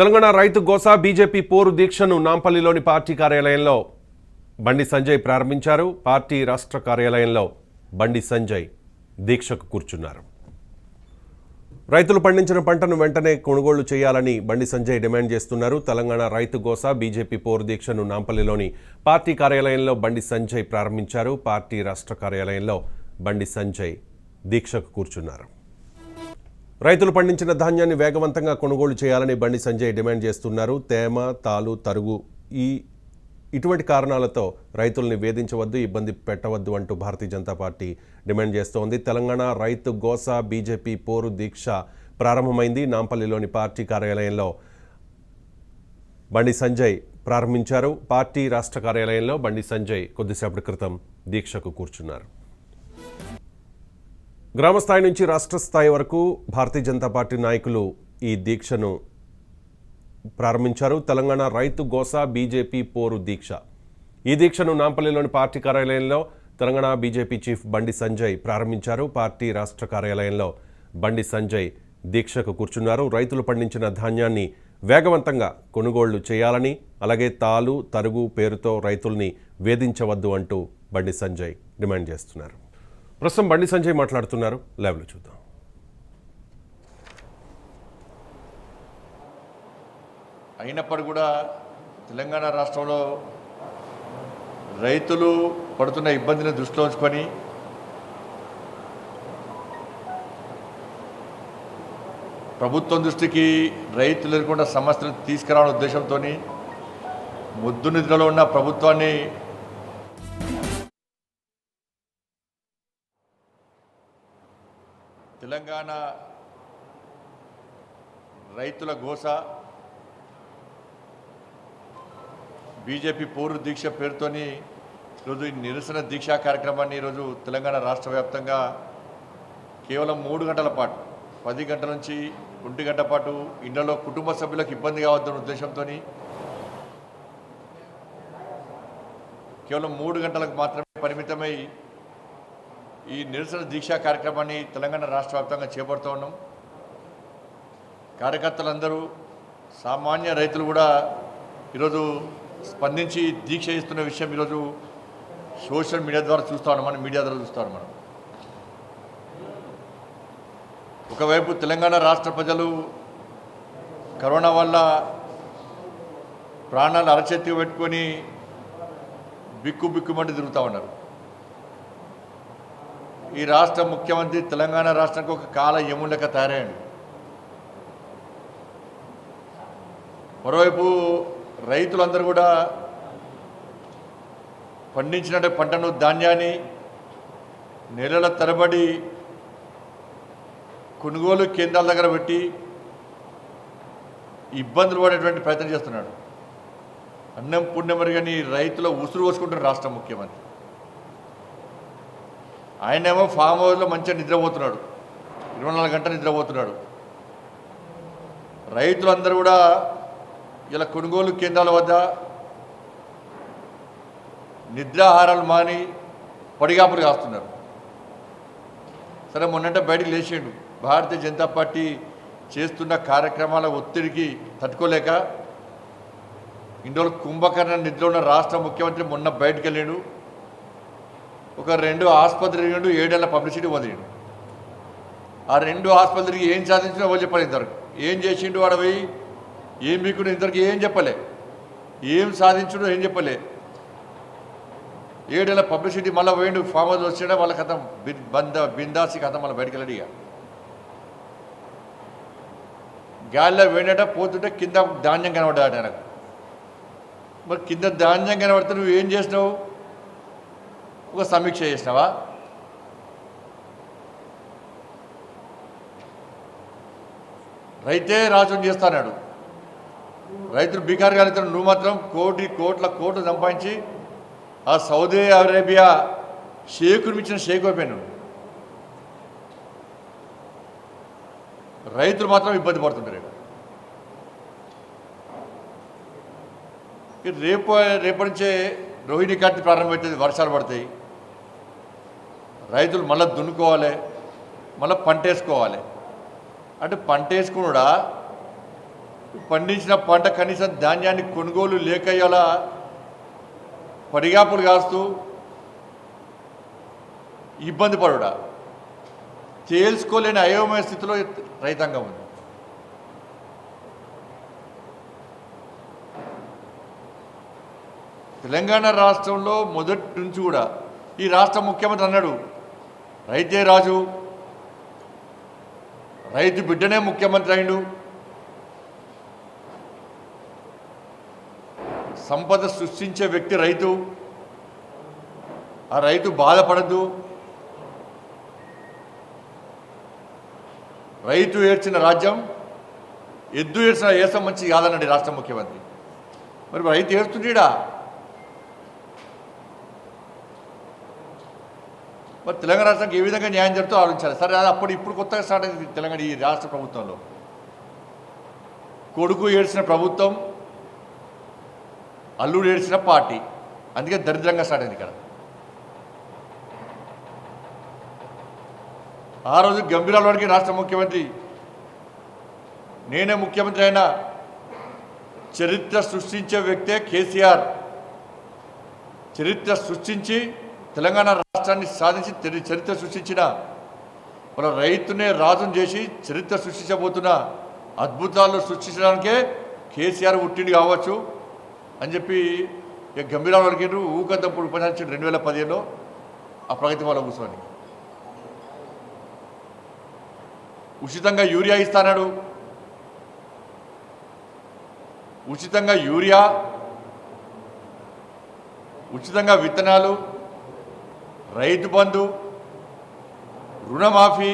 తెలంగాణ రైతు గోసా బీజేపీ పోరు దీక్షను నాంపల్లిలోని పార్టీ కార్యాలయంలో బండి సంజయ్ ప్రారంభించారు. పార్టీ రాష్ట్ర కార్యాలయంలో బండి సంజయ్ దీక్షకు కూర్చున్నారు. రైతులు పండించిన పంటను వెంటనే కొనుగోలు చేయాలని బండి సంజయ్ డిమాండ్ చేస్తున్నారు. తెలంగాణ రైతు గోసా బీజేపీ పోరు దీక్షను నాంపల్లిలోని పార్టీ కార్యాలయంలో బండి సంజయ్ ప్రారంభించారు. పార్టీ రాష్ట్ర కార్యాలయంలో బండి సంజయ్ దీక్షకు కూర్చున్నారు. రైతులు పండించిన ధాన్యాన్ని వేగవంతంగా కొనుగోలు చేయాలని బండి సంజయ్ డిమాండ్ చేస్తున్నారు. తేమ, తాలు, తరుగు ఇటువంటి కారణాలతో రైతుల్ని వేధించవద్దు, ఇబ్బంది పెట్టవద్దు అంటూ భారతీయ జనతా పార్టీ డిమాండ్ చేస్తోంది. తెలంగాణ రైతు గోసా బీజేపీ పోరు దీక్ష ప్రారంభమైంది. నాంపల్లిలోని పార్టీ కార్యాలయంలో బండి సంజయ్ ప్రారంభించారు. పార్టీ రాష్ట్ర కార్యాలయంలో బండి సంజయ్ కొద్దిసేపటి క్రితం దీక్షకు కూర్చున్నారు. గ్రామ స్థాయి నుంచి రాష్ట్ర స్థాయి వరకు భారతీయ జనతా పార్టీ నాయకులు ఈ దీక్షను ప్రారంభించారు. తెలంగాణ రైతు గోసా బీజేపీ పోరు దీక్ష. ఈ దీక్షను నాంపల్లిలోని పార్టీ కార్యాలయంలో తెలంగాణ బీజేపీ చీఫ్ బండి సంజయ్ ప్రారంభించారు. పార్టీ రాష్ట్ర కార్యాలయంలో బండి సంజయ్ దీక్షకు కూర్చున్నారు. రైతులు పండించిన ధాన్యాన్ని వేగవంతంగా కొనుగోళ్లు చేయాలని, అలాగే తాలు, తరుగు పేరుతో రైతుల్ని వేధించవద్దు అంటూ బండి సంజయ్ డిమాండ్ చేస్తున్నారు. ప్రస్తుతం బండి సంజయ్ మాట్లాడుతున్నారు. లైవ్లో చూద్దాం. అయినప్పటికీ కూడా తెలంగాణ రాష్ట్రంలో రైతులు పడుతున్న ఇబ్బందిని దృష్టిలో ఉంచుకొని ప్రభుత్వం దృష్టికి రైతులు ఎదుర్కొన్న సమస్యలు తీసుకురావడం ఉద్దేశంతో ముద్దు నిద్రలో ఉన్న ప్రభుత్వాన్ని తెలంగాణ రైతుల గోసా బీజేపీ పోరు దీక్ష పేరుతోని ఈరోజు ఈ నిరసన దీక్షా కార్యక్రమాన్ని ఈరోజు తెలంగాణ రాష్ట్ర వ్యాప్తంగా కేవలం 3 గంటల పాటు 10 గంటల నుంచి 1 గంట పాటు ఇండ్లలో కుటుంబ సభ్యులకు ఇబ్బంది కావద్దన్న ఉద్దేశంతో కేవలం 3 గంటలకు మాత్రమే పరిమితమై ఈ నిరసన దీక్షా కార్యక్రమాన్ని తెలంగాణ రాష్ట్ర వ్యాప్తంగా చేపడుతూ ఉన్నాం. కార్యకర్తలందరూ, సామాన్య రైతులు కూడా ఈరోజు స్పందించి దీక్ష చేస్తున్న విషయం ఈరోజు సోషల్ మీడియా ద్వారా చూస్తూ ఉన్నాం, మనం మీడియా ద్వారా చూస్తూ ఉన్నాం. మనం ఒకవైపు తెలంగాణ రాష్ట్ర ప్రజలు కరోనా వల్ల ప్రాణాలు అరచేతికి పెట్టుకొని బిక్కుమంటూ తిరుగుతూ ఉన్నారు. ఈ రాష్ట్ర ముఖ్యమంత్రి తెలంగాణ రాష్ట్రానికి ఒక కాల యముని లెక్క తయారయ్యాడు. మరోవైపు రైతులందరూ కూడా పండించిన పంటను, ధాన్యాన్ని నెలల తరబడి కొనుగోలు కేంద్రాల దగ్గర పెట్టి ఇబ్బందులు పడేటువంటి ప్రయత్నం చేస్తున్నాడు. అన్నం పుణ్యమరిగని రైతుల ఉసురు పోసుకుంటున్న రాష్ట్ర ముఖ్యమంత్రి. ఆయనేమో ఫామ్ హౌస్లో మంచిగా నిద్రపోతున్నాడు, 24 గంటలు నిద్రపోతున్నాడు. రైతులందరూ కూడా ఇలా కొనుగోలు కేంద్రాల వద్ద నిద్రాహారాలు మాని పడిగాపులు కాస్తున్నారు. సరే, మొన్నంటే బయటికి లేచిండు. భారతీయ జనతా పార్టీ చేస్తున్న కార్యక్రమాల ఒత్తిడికి తట్టుకోలేక ఇందులో కుంభకర్ణ నిద్ర ఉన్న రాష్ట్ర ముఖ్యమంత్రి మొన్న బయటకు వెళ్ళాడు. ఒక 2 ఆసుపత్రి 7 ఏళ్ళ పబ్లిసిటీ వదిలిండు. ఆ 2 ఆసుపత్రికి ఏం సాధించినా వాళ్ళు చెప్పాలి. ఇంతవరకు ఏం చేసిండు వాడు, పోయి ఏం మీకు ఇంతవరకు ఏం చెప్పలే, ఏం సాధించడో ఏం చెప్పలే. 7 ఏళ్ళ పబ్లిసిటీ మళ్ళీ పోయిండు. ఫామ్ హౌస్ వచ్చినా వాళ్ళ కథం బిందాసి కథం మళ్ళీ బయటకు వెళ్ళాడు. ఇక గాలిలో వేడట పోతుంటే కింద ధాన్యం కనబడ్డాడు ఆయనకు. మరి కింద ధాన్యం కనబడితే నువ్వు ఏం చేసినావు? ఒక సమీక్ష చేసినావా? రైతే రాజుని చేస్తాడు. రైతులు బీకారు కాలుతాడు. నువ్వు మాత్రం కోట్లు సంపాదించి ఆ సౌదీ అరేబియా షేకుని ఇచ్చిన షేక్ అయిపోయాను. రైతులు మాత్రం ఇబ్బంది పడుతుంటారు. రేపటి నుంచే రోహిణి కార్తీ ప్రారంభమవుతుంది. వర్షాలు పడతాయి, రైతులు మళ్ళీ దున్నుకోవాలి, మళ్ళీ పంట వేసుకోవాలి. అంటే పంట వేసుకున్నాడా పండించిన పంట కనీసం ధాన్యాన్ని కొనుగోలు లేక ఇలా పడిగాపులు కాస్తూ ఇబ్బంది పడుడా తేల్చుకోలేని అయోమయ స్థితిలో రైతాంగం ఉంది. తెలంగాణ రాష్ట్రంలో మొదటి నుంచి కూడా ఈ రాష్ట్ర ముఖ్యమంత్రి అన్నాడు, రైతే రాజు, రైతు బిడ్డనే ముఖ్యమంత్రి అయిండు, సంపద సృష్టించే వ్యక్తి రైతు, ఆ రైతు బాధపడద్దు, రైతు ఏడ్చిన రాజ్యం ఎద్దు ఏడ్చిన ఏసం మంచి కాదన్నాడు రాష్ట్ర ముఖ్యమంత్రి. మరి రైతు ఏడుతుండీడా? మరి తెలంగాణ రాష్ట్రానికి ఏ విధంగా న్యాయం జరుగుతూ ఆలోచించాలి. సరే, అది అప్పుడు ఇప్పుడు కొత్తగా స్టార్ట్ అయింది తెలంగాణ ఈ రాష్ట్ర ప్రభుత్వంలో. కొడుకు ఏడ్చిన ప్రభుత్వం, అల్లుడు ఏడ్చిన పార్టీ, అందుకే దరిద్రంగా స్టార్ట్ అయింది ఇక్కడ. ఆ రోజు గంభీరాలవాడికి రాష్ట్ర ముఖ్యమంత్రి, నేనే ముఖ్యమంత్రి అయినా చరిత్ర సృష్టించే వ్యక్తే కేసీఆర్, చరిత్ర సృష్టించి తెలంగాణ రాష్ట్రాన్ని సాధించి చరిత్ర సృష్టించిన మన రైతునే రాజును చేసి చరిత్ర సృష్టించబోతున్న అద్భుతాలు సృష్టించడానికే కేసీఆర్ పుట్టిండి కావచ్చు అని చెప్పి గంభీరాలు అడిగారు. ఊకంతప్పుడు ఉపన్యాసించాడు 2015లో ఆ ప్రగతి వాళ్ళ కూర్చొని. ఉచితంగా యూరియా ఇస్తాడు, ఉచితంగా యూరియా, ఉచితంగా విత్తనాలు, రైతు బంధు, రుణమాఫీ,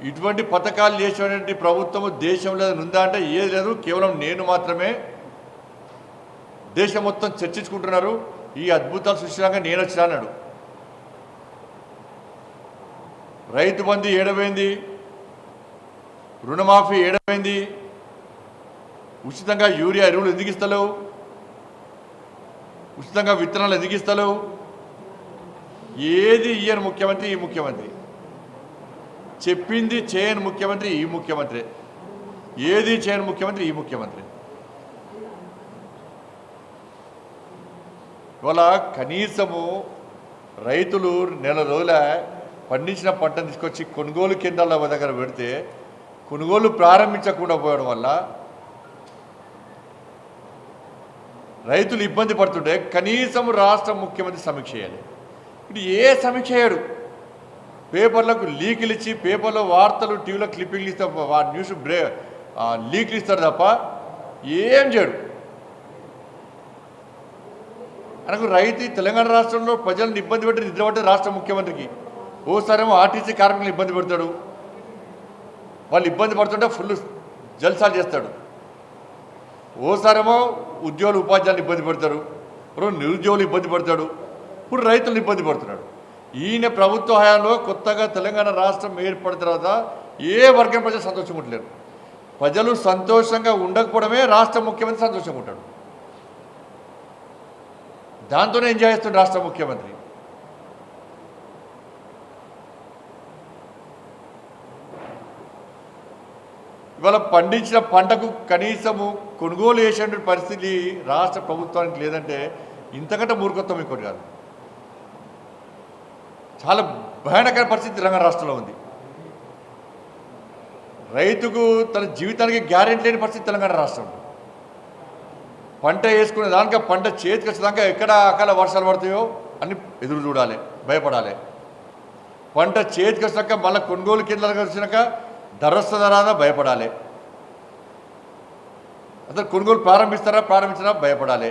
ఇటువంటి పథకాలు చేసేటువంటి ప్రభుత్వము దేశంలో ఉందా అంటే ఏది లేదు. కేవలం నేను మాత్రమే. దేశం మొత్తం చర్చించుకుంటున్నారు, ఈ అద్భుతాలు సృష్టించడానికి నేను వచ్చినా అన్నాడు. రైతు బంధు ఏడవైంది, రుణమాఫీ ఏడవైంది, ఉచితంగా యూరియా ఎరువులు ఎందుకు ఇస్తలేవు, ఉచితంగా విత్తనాలు ఎందుకు ఇస్తలేవు? ఏది ఇయ్యని ముఖ్యమంత్రి ఈ ముఖ్యమంత్రి, చెప్పింది చేయని ముఖ్యమంత్రి ఈ ముఖ్యమంత్రి, ఏది చేయని ముఖ్యమంత్రి ఈ ముఖ్యమంత్రి. ఇవాళ కనీసము రైతులు నెల రోజుల పండించిన పంటను తీసుకొచ్చి కొనుగోలు కేంద్రాల దగ్గర పెడితే కొనుగోలు ప్రారంభించకుండా పోవడం వల్ల రైతులు ఇబ్బంది పడుతుంటే కనీసం రాష్ట్ర ముఖ్యమంత్రి సమీక్ష చేయాలి. ఇప్పుడు ఏ సమీక్ష చేయడు. పేపర్లకు లీకులు ఇచ్చి పేపర్లో వార్తలు టీవీలో క్లిప్పింగ్లు ఇస్తే న్యూస్ లీకులు ఇస్తారు తప్ప ఏం చేయడు. అనకు రైతు తెలంగాణ రాష్ట్రంలో ప్రజలను ఇబ్బంది పెట్టి నిద్రపట్టే రాష్ట్ర ముఖ్యమంత్రికి ఓసారేమో ఆర్టీసీ కార్మికులు ఇబ్బంది పెడతాడు, వాళ్ళు ఇబ్బంది పడుతుంటే ఫుల్ జల్సాలు చేస్తాడు. ఓసారేమో ఉద్యోగులు ఉపాధ్యాయులు ఇబ్బంది పడతాడు, నిరుద్యోగులు ఇబ్బంది పడతాడు, ఇప్పుడు రైతులు ఇబ్బంది పడుతున్నాడు. ఈయన ప్రభుత్వ హయాంలో కొత్తగా తెలంగాణ రాష్ట్రం ఏర్పడిన తర్వాత ఏ వర్గం ప్రజలు సంతోషంగా ఉండలేరు. ప్రజలు సంతోషంగా ఉండకపోవడమే రాష్ట్ర ముఖ్యమంత్రి సంతోషంగా ఉంటాడు. దాంతోనే ఎంజాయ్ చేస్తుంది రాష్ట్ర ముఖ్యమంత్రి. ఇవాళ పండించిన పంటకు కనీసము కొనుగోలు చేసే పరిస్థితి రాష్ట్ర ప్రభుత్వానికి లేదంటే ఇంతకంటే మూర్ఖత్వం ఇంకోటి కాదు. చాలా భయానకర పరిస్థితి తెలంగాణ రాష్ట్రంలో ఉంది. రైతుకు తన జీవితానికి గ్యారెంటీ లేని పరిస్థితి తెలంగాణ రాష్ట్రంలో. పంట వేసుకునే దానిక పంట చేతికి వచ్చేదాకా ఎక్కడ అకాల వర్షాలు పడతాయో అని ఎదురు చూడాలి, భయపడాలి. పంట చేతికి వచ్చినాక మళ్ళీ కొనుగోలు కేంద్రాలకు వచ్చినాక ధర వస్తుందా రాదా భయపడాలి. అసలు కొనుగోలు ప్రారంభించినా భయపడాలి.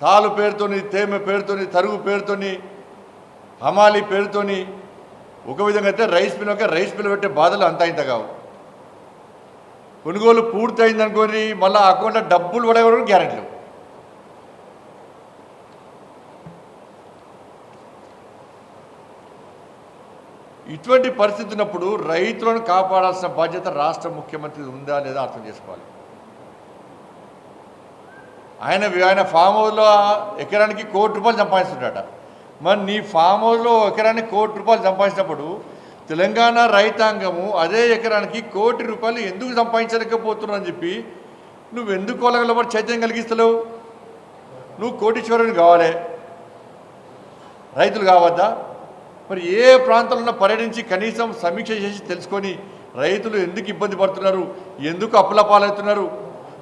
తాలు పేరుతోని, తేమ పేరుతోని, తరుగు పేరుతోని, హమాలి పేరుతోని ఒక విధంగా అయితే రైస్ మిల్ పెట్టే బాధలు అంతా ఇంత కావు. కొనుగోలు పూర్తయింది అనుకొని మళ్ళీ అకౌంట్లో డబ్బులు పడేవారు గ్యారెంటీ లేవు. ఇటువంటి పరిస్థితి ఉన్నప్పుడు రైతులను కాపాడాల్సిన బాధ్యత రాష్ట్ర ముఖ్యమంత్రి ఉందా లేదా అర్థం చేసుకోవాలి. ఆయన ఫామ్ హౌస్లో ఎకరానికి ₹1 కోటి సంపాదిస్తుంటాట. మరి నీ ఫామ్ హౌస్లో ఎకరానికి ₹1 కోటి సంపాదించినప్పుడు తెలంగాణ రైతాంగము అదే ఎకరానికి ₹1 కోటి ఎందుకు సంపాదించలేకపోతున్నావు అని చెప్పి నువ్వు ఎందుకు కొలగలబడి చైతన్యం కలిగిస్తలేవు? నువ్వు కోటీశ్వరుని కావాలి, రైతులు కావద్దా? మరి ఏ ప్రాంతంలో పర్యటించి కనీసం సమీక్ష చేసి తెలుసుకొని రైతులు ఎందుకు ఇబ్బంది పడుతున్నారు, ఎందుకు అప్పుల పాలవుతున్నారు?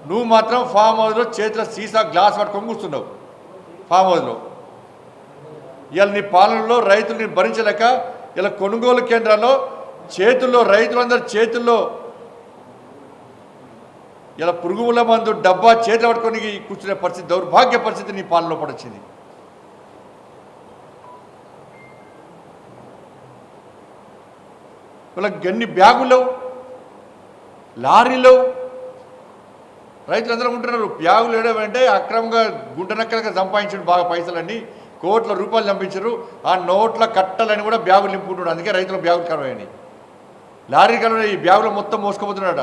నువ్వు మాత్రం ఫామ్ హౌస్లో చేతిలో సీసా గ్లాస్ పట్టుకొని కూర్చున్నావు ఫామ్ హౌస్లో. ఇవాళ నీ పాలనలో రైతుల్ని భరించలేక ఇలా కొనుగోలు కేంద్రాల్లో చేతుల్లో రైతులందరి చేతుల్లో ఇలా పురుగుల మందు డబ్బా చేతులు పట్టుకొని కూర్చునే పరిస్థితి, దౌర్భాగ్య పరిస్థితి నీ పాలనలో పడొచ్చింది. వాళ్ళకి గన్ని బ్యాగులు, లారీలు, రైతులందరూ ఉంటున్నారు. బ్యాగులు వేయడం అక్రమంగా గుంటనక్కలుగా సంపాదించారు బాగా పైసలన్నీ, కోట్ల రూపాయలు చంపించారు. ఆ నోట్ల కట్టలని కూడా బ్యాగులు నింపుకుంటున్నాడు. అందుకే రైతుల బ్యాగులు కరవయ్యాయి, లారీ కరవై ఈ బ్యాగులు మొత్తం మోసుకుపోతున్నాడ.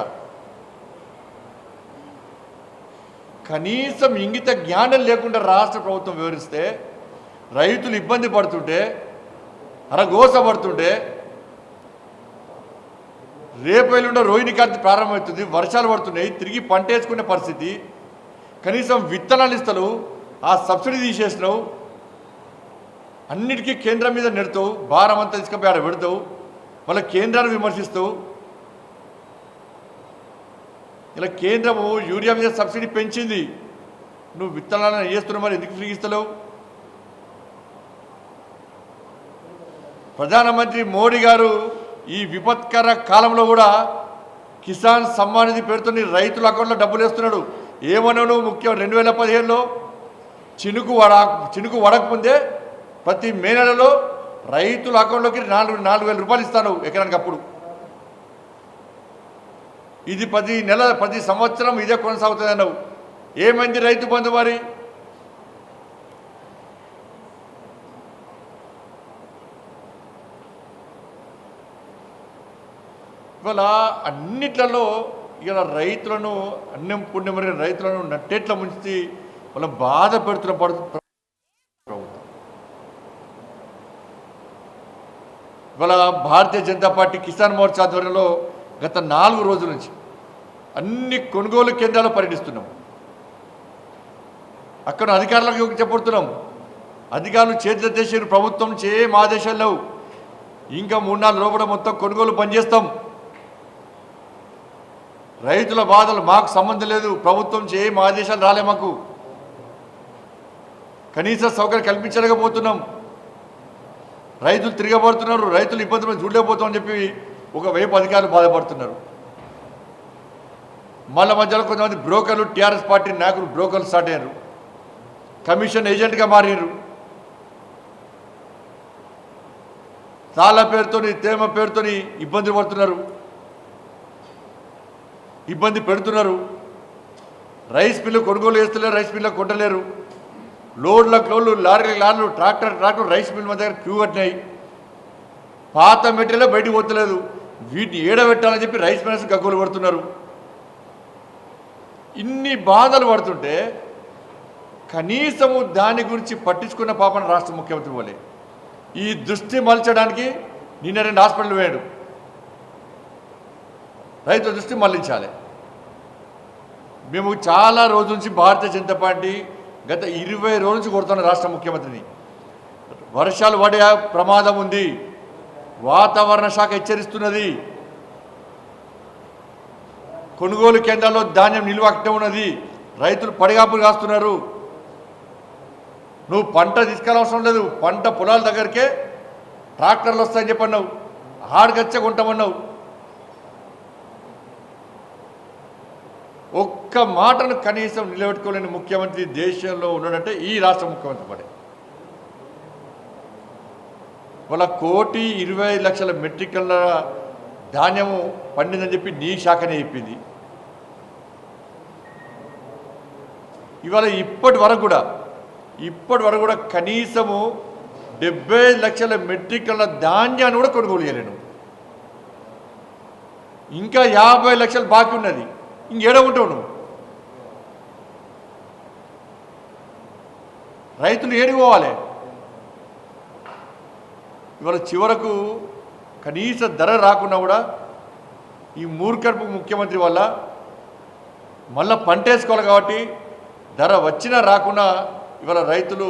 కనీసం ఇంగిత జ్ఞానం లేకుండా రాష్ట్ర ప్రభుత్వం వివరిస్తే రైతులు ఇబ్బంది పడుతుంటే, అరగోస పడుతుంటే, రేపు ఎల్లుండో రోహిణి కార్తీ ప్రారంభమవుతుంది, వర్షాలు పడుతున్నాయి, తిరిగి పంట వేసుకునే పరిస్థితి, కనీసం విత్తనాలు ఇస్తావు, ఆ సబ్సిడీ తీసేసినావు, అన్నిటికీ కేంద్రం మీద నెడతావు, భారం అంతా తీసుకుపోయి ఆడ పెడతావు, మళ్ళీ కేంద్రాన్ని విమర్శిస్తావు. ఇలా కేంద్రము యూరియా మీద సబ్సిడీ పెంచింది, నువ్వు విత్తనాలను వేస్తున్నావు, మరి ఎందుకు ఫ్రీ ఇస్తలేవు? ప్రధానమంత్రి మోడీ గారు ఈ విపత్కర కాలంలో కూడా కిసాన్ సమ్మాన్ నిధి పేరుతో రైతుల అకౌంట్లో డబ్బులు వేస్తున్నాడు. ఏమన్నాడు ముఖ్యం, 2017లో చినుకు వడకముందే ప్రతి మే నెలలో రైతుల అకౌంట్లోకి 4,000 రూపాయలు ఇస్తాను ఎకరానికి. అప్పుడు ఇది ప్రతి సంవత్సరం ఇదే కొనసాగుతుంది అన్నావు. ఏమైంది రైతు బంధు? మరి ఇవాళ అన్నిట్లలో ఇలా రైతులను అన్నం పుణ్యమరిగిన రైతులను నట్టేట్ల ముంచి వాళ్ళ బాధ పెడుతున్న ప్రభుత్వం. ఇవాళ భారతీయ జనతా పార్టీ కిసాన్ మోర్చా ఆధ్వర్యంలో గత 4 రోజుల నుంచి అన్ని కొనుగోలు కేంద్రాల్లో పర్యటిస్తున్నాం. అక్కడ అధికారులకు చెప్పడుతున్నాం, అధికారులు చేతులు చేసిన ప్రభుత్వం నుంచి ఏం ఆదేశాలు లేవు, ఇంకా 3-4 రోజుల మొత్తం కొనుగోలు పనిచేస్తాం, రైతుల బాధలు మాకు సంబంధం లేదు, ప్రభుత్వం నుంచి ఏం ఆదేశాలు రాలే, మాకు కనీస సౌకర్యం కల్పించలేకపోతున్నాం, రైతులు తిరగబడుతున్నారు, రైతులు ఇబ్బందులు చూడలేకపోతామని చెప్పి ఒకవైపు అధికారులు బాధపడుతున్నారు. మళ్ళీ మధ్యలో కొంతమంది బ్రోకర్లు, టీఆర్ఎస్ పార్టీ నాయకులు బ్రోకర్లు స్టార్ట్ అయ్యారు, కమిషన్ ఏజెంట్గా మారారు, తాళ పేరుతోని తేమ పేరుతోని ఇబ్బంది పడుతున్నారు, ఇబ్బంది పెడుతున్నారు. రైస్ మిల్లు కొనుగోలు చేస్తలేరు, రైస్ మిల్లు కొట్టలేరు, లోడ్లకు లోడ్లు, లారీలు, ట్రాక్టర్ రైస్ మిల్ దగ్గర క్యూ కట్టినాయి, పాత మెటీరియల్ బయటకు పోతలేదు, వీటిని ఏడబెట్టాలని చెప్పి రైస్ మిల్స్ గగ్గోలు పడుతున్నారు. ఇన్ని బాధలు పడుతుంటే కనీసము దాని గురించి పట్టించుకున్న పాపన రాష్ట్ర ముఖ్యమంత్రి వల్లే ఈ దృష్టి మలచడానికి నిన్న 2 హాస్పిటల్ వేయడు. రైతుల దృష్టి మళ్లించాలి. మేము చాలా రోజుల నుంచి భారతీయ జనతా పార్టీ గత 20 రోజుల నుంచి కొడుతున్న రాష్ట్ర ముఖ్యమంత్రిని, వర్షాలు పడే ప్రమాదం ఉంది, వాతావరణ శాఖ హెచ్చరిస్తున్నది, కొనుగోలు కేంద్రాల్లో ధాన్యం నిల్వ అక్కడే ఉన్నది, రైతులు పడిగాపులు కాస్తున్నారు, నువ్వు పంట తీసుకెళ్ళవసరం లేదు, పంట పొలాల దగ్గరికే ట్రాక్టర్లు వస్తాయని చెప్పన్నావు, ఆడగచ్చ కొంటామన్నావు. ఒక్క మాటను కనీసం నిలబెట్టుకోలేని ముఖ్యమంత్రి దేశంలో ఉన్నాడంటే ఈ రాష్ట్ర ముఖ్యమంత్రి పడే. వాళ్ళ 1,20,00,000 మెట్రిక్ టన్నుల ధాన్యము పండిందని చెప్పి నీ శాఖనే చెప్పింది. ఇవాళ ఇప్పటి వరకు కూడా కనీసము 70 లక్షల మెట్రిక్ టన్నుల ధాన్యాన్ని కూడా కొనుగోలు చేయలేను. ఇంకా 50 లక్షలు బాకీ ఉన్నది. ఇంకేడ ఉంటావు నువ్వు? రైతులు ఏడికి పోవాలి? ఇవాళ చివరకు కనీస ధర రాకున్నా కూడా ఈ మూర్ఖపు ముఖ్యమంత్రి వల్ల మళ్ళీ పంట వేసుకోవాలి కాబట్టి ధర వచ్చినా రాకున్నా ఇవాళ రైతులు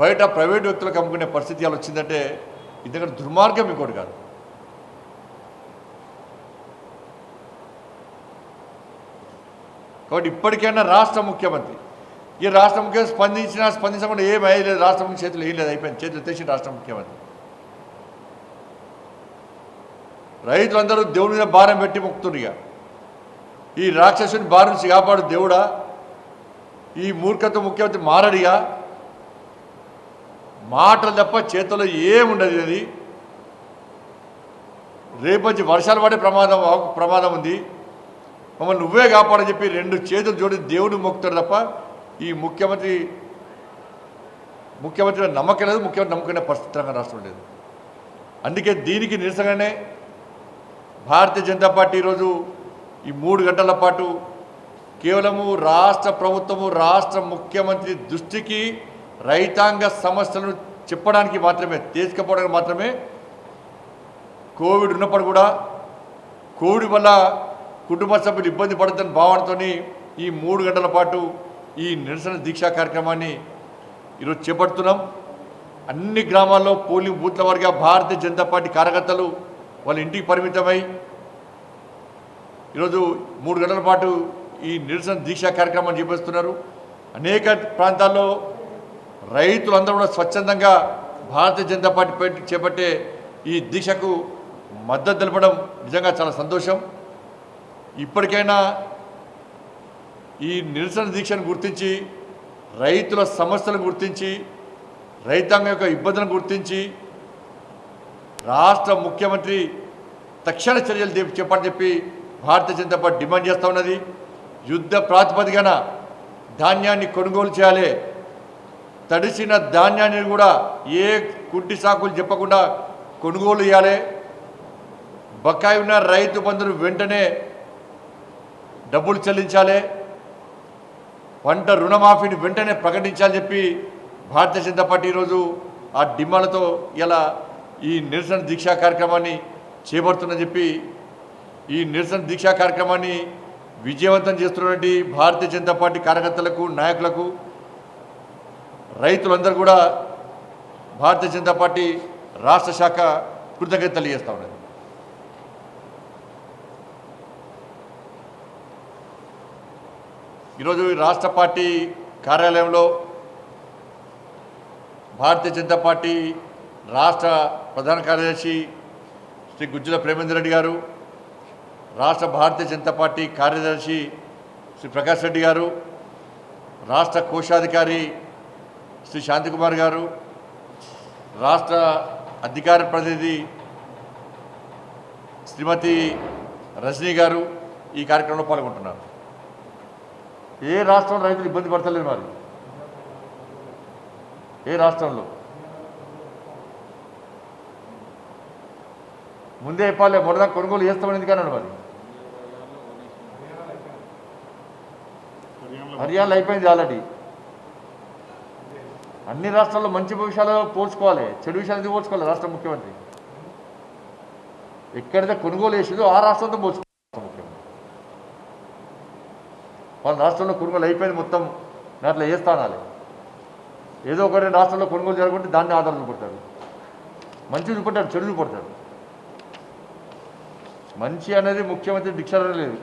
బయట ప్రైవేట్ వ్యక్తులకు అమ్ముకునే పరిస్థితి అలా వచ్చిందంటే ఇది దుర్మార్గం ఇంకోటి కాదు. కాబట్టి ఇప్పటికైనా రాష్ట్ర ముఖ్యమంత్రి స్పందించకుండా ఏం అయ్యలేదు. రాష్ట్ర ముఖ్య చేతులు ఏం లేదు, అయిపోయింది, చేతులు ఎత్తేసి రాష్ట్ర ముఖ్యమంత్రి. రైతులందరూ దేవుడి మీద భారం పెట్టి మొక్కుతుండ్రిగా, ఈ రాక్షసుని భారం నుంచి కాపాడు దేవుడా, ఈ మూర్ఖత్వ ముఖ్యమంత్రి మారడిగా, మాటలు తప్ప చేతుల్లో ఏముండదు. అది రేపొచ్చి వర్షాలు పడే ప్రమాదం ఉంది, మమ్మల్ని నువ్వే కాపాడని చెప్పి రెండు చేతులు జోడి దేవుడు మొక్కుతాడు తప్ప ఈ ముఖ్యమంత్రి నమ్మకం లేదు, ముఖ్యమంత్రి నమ్మకమైన పరిస్థితి తెలంగాణ రాష్ట్రం లేదు. అందుకే దీనికి నిరసనగానే భారతీయ జనతా పార్టీ ఈరోజు ఈ 3 గంటల పాటు కేవలము రాష్ట్ర ప్రభుత్వము రాష్ట్ర ముఖ్యమంత్రి దృష్టికి రైతాంగ సమస్యలను చెప్పడానికి మాత్రమే, తీసుకుపోవడానికి మాత్రమే, కోవిడ్ ఉన్నప్పుడు కూడా కోవిడ్ వల్ల కుటుంబ సభ్యులు ఇబ్బంది పడుతున్న భావనతో ఈ 3 గంటల పాటు ఈ నిరసన దీక్షా కార్యక్రమాన్ని ఈరోజు చేపడుతున్నాం. అన్ని గ్రామాల్లో పోలింగ్ బూత్ల వారిగా భారతీయ జనతా పార్టీ కార్యకర్తలు వాళ్ళ ఇంటికి పరిమితమై ఈరోజు 3 గంటల పాటు ఈ నిరసన దీక్షా కార్యక్రమాన్ని చేపడుతున్నారు. అనేక ప్రాంతాల్లో రైతులందరూ కూడా స్వచ్ఛందంగా భారతీయ జనతా పార్టీ చేపట్టే ఈ దీక్షకు మద్దతు తెలపడం నిజంగా చాలా సంతోషం. ఇప్పటికైనా ఈ నిరసన దీక్షను గుర్తించి, రైతుల సమస్యలను గుర్తించి, రైతాంగం యొక్క ఇబ్బందులను గుర్తించి రాష్ట్ర ముఖ్యమంత్రి తక్షణ చర్యలు చెప్పని చెప్పి భారతీయ జనతా పార్టీ డిమాండ్ చేస్తూ ఉన్నది. యుద్ధ ప్రాతిపదికన ధాన్యాన్ని కొనుగోలు చేయాలి. తడిసిన ధాన్యాన్ని కూడా ఏ కుంటి సాకులు చెప్పకుండా కొనుగోలు చేయాలి. బకాయి ఉన్న రైతు బంధువులు వెంటనే డబ్బులు చెల్లించాలి. పంట రుణమాఫీని వెంటనే ప్రకటించాలని చెప్పి భారతీయ జనతా పార్టీ ఈరోజు ఆ డిమాండ్లతో ఇలా ఈ నిరసన దీక్షా కార్యక్రమాన్ని చేపడుతుందని చెప్పి, ఈ నిరసన దీక్షా కార్యక్రమాన్ని విజయవంతం చేస్తున్నటువంటి భారతీయ జనతా పార్టీ కార్యకర్తలకు, నాయకులకు, రైతులందరూ కూడా భారతీయ జనతా పార్టీ రాష్ట్ర శాఖ కృతజ్ఞత తెలియజేస్తూ ఉన్నది. ఈరోజు రాష్ట్ర పార్టీ కార్యాలయంలో భారతీయ జనతా పార్టీ రాష్ట్ర ప్రధాన కార్యదర్శి శ్రీ గుజ్జల ప్రేమేందర్ రెడ్డి గారు, రాష్ట్ర భారతీయ జనతా పార్టీ కార్యదర్శి శ్రీ ప్రకాష్ రెడ్డి గారు, రాష్ట్ర కోశాధికారి శ్రీ శాంతికుమార్ గారు, రాష్ట్ర అధికార ప్రతినిధి శ్రీమతి రజనీ గారు ఈ కార్యక్రమంలో పాల్గొంటున్నారు. ఏ రాష్ట్రంలో రైతులు ఇబ్బంది పడతలేరు, మరి ఏ రాష్ట్రంలో ముందే చెప్పాలి, మొదట కొనుగోలు చేస్తామని ఎందుకన్నాడు. మరి హర్యానాలో అయిపోయింది ఆల్రెడీ. అన్ని రాష్ట్రాల్లో మంచి విషయాలు పోల్చుకోవాలి, చెడు విషయాలు ఎందుకు పోల్చుకోవాలి. రాష్ట్ర ముఖ్యమంత్రి ఎక్కడైతే కొనుగోలు చేసిందో ఆ రాష్ట్రంతో పోల్చుకోవాలి. ముఖ్యమంత్రి వాళ్ళ రాష్ట్రంలో కొనుగోలు అయిపోయింది, మొత్తం దాంట్లో ఏ స్థానాలే, ఏదో ఒకటి రాష్ట్రంలో కొనుగోలు జరగకుంటే దాన్ని ఆధారం చూపడతాడు. మంచి చూపడతాడు, చెడు చూపడతాడు. మంచి అనేది ముఖ్యమంత్రి డిక్షనరీ లేదు.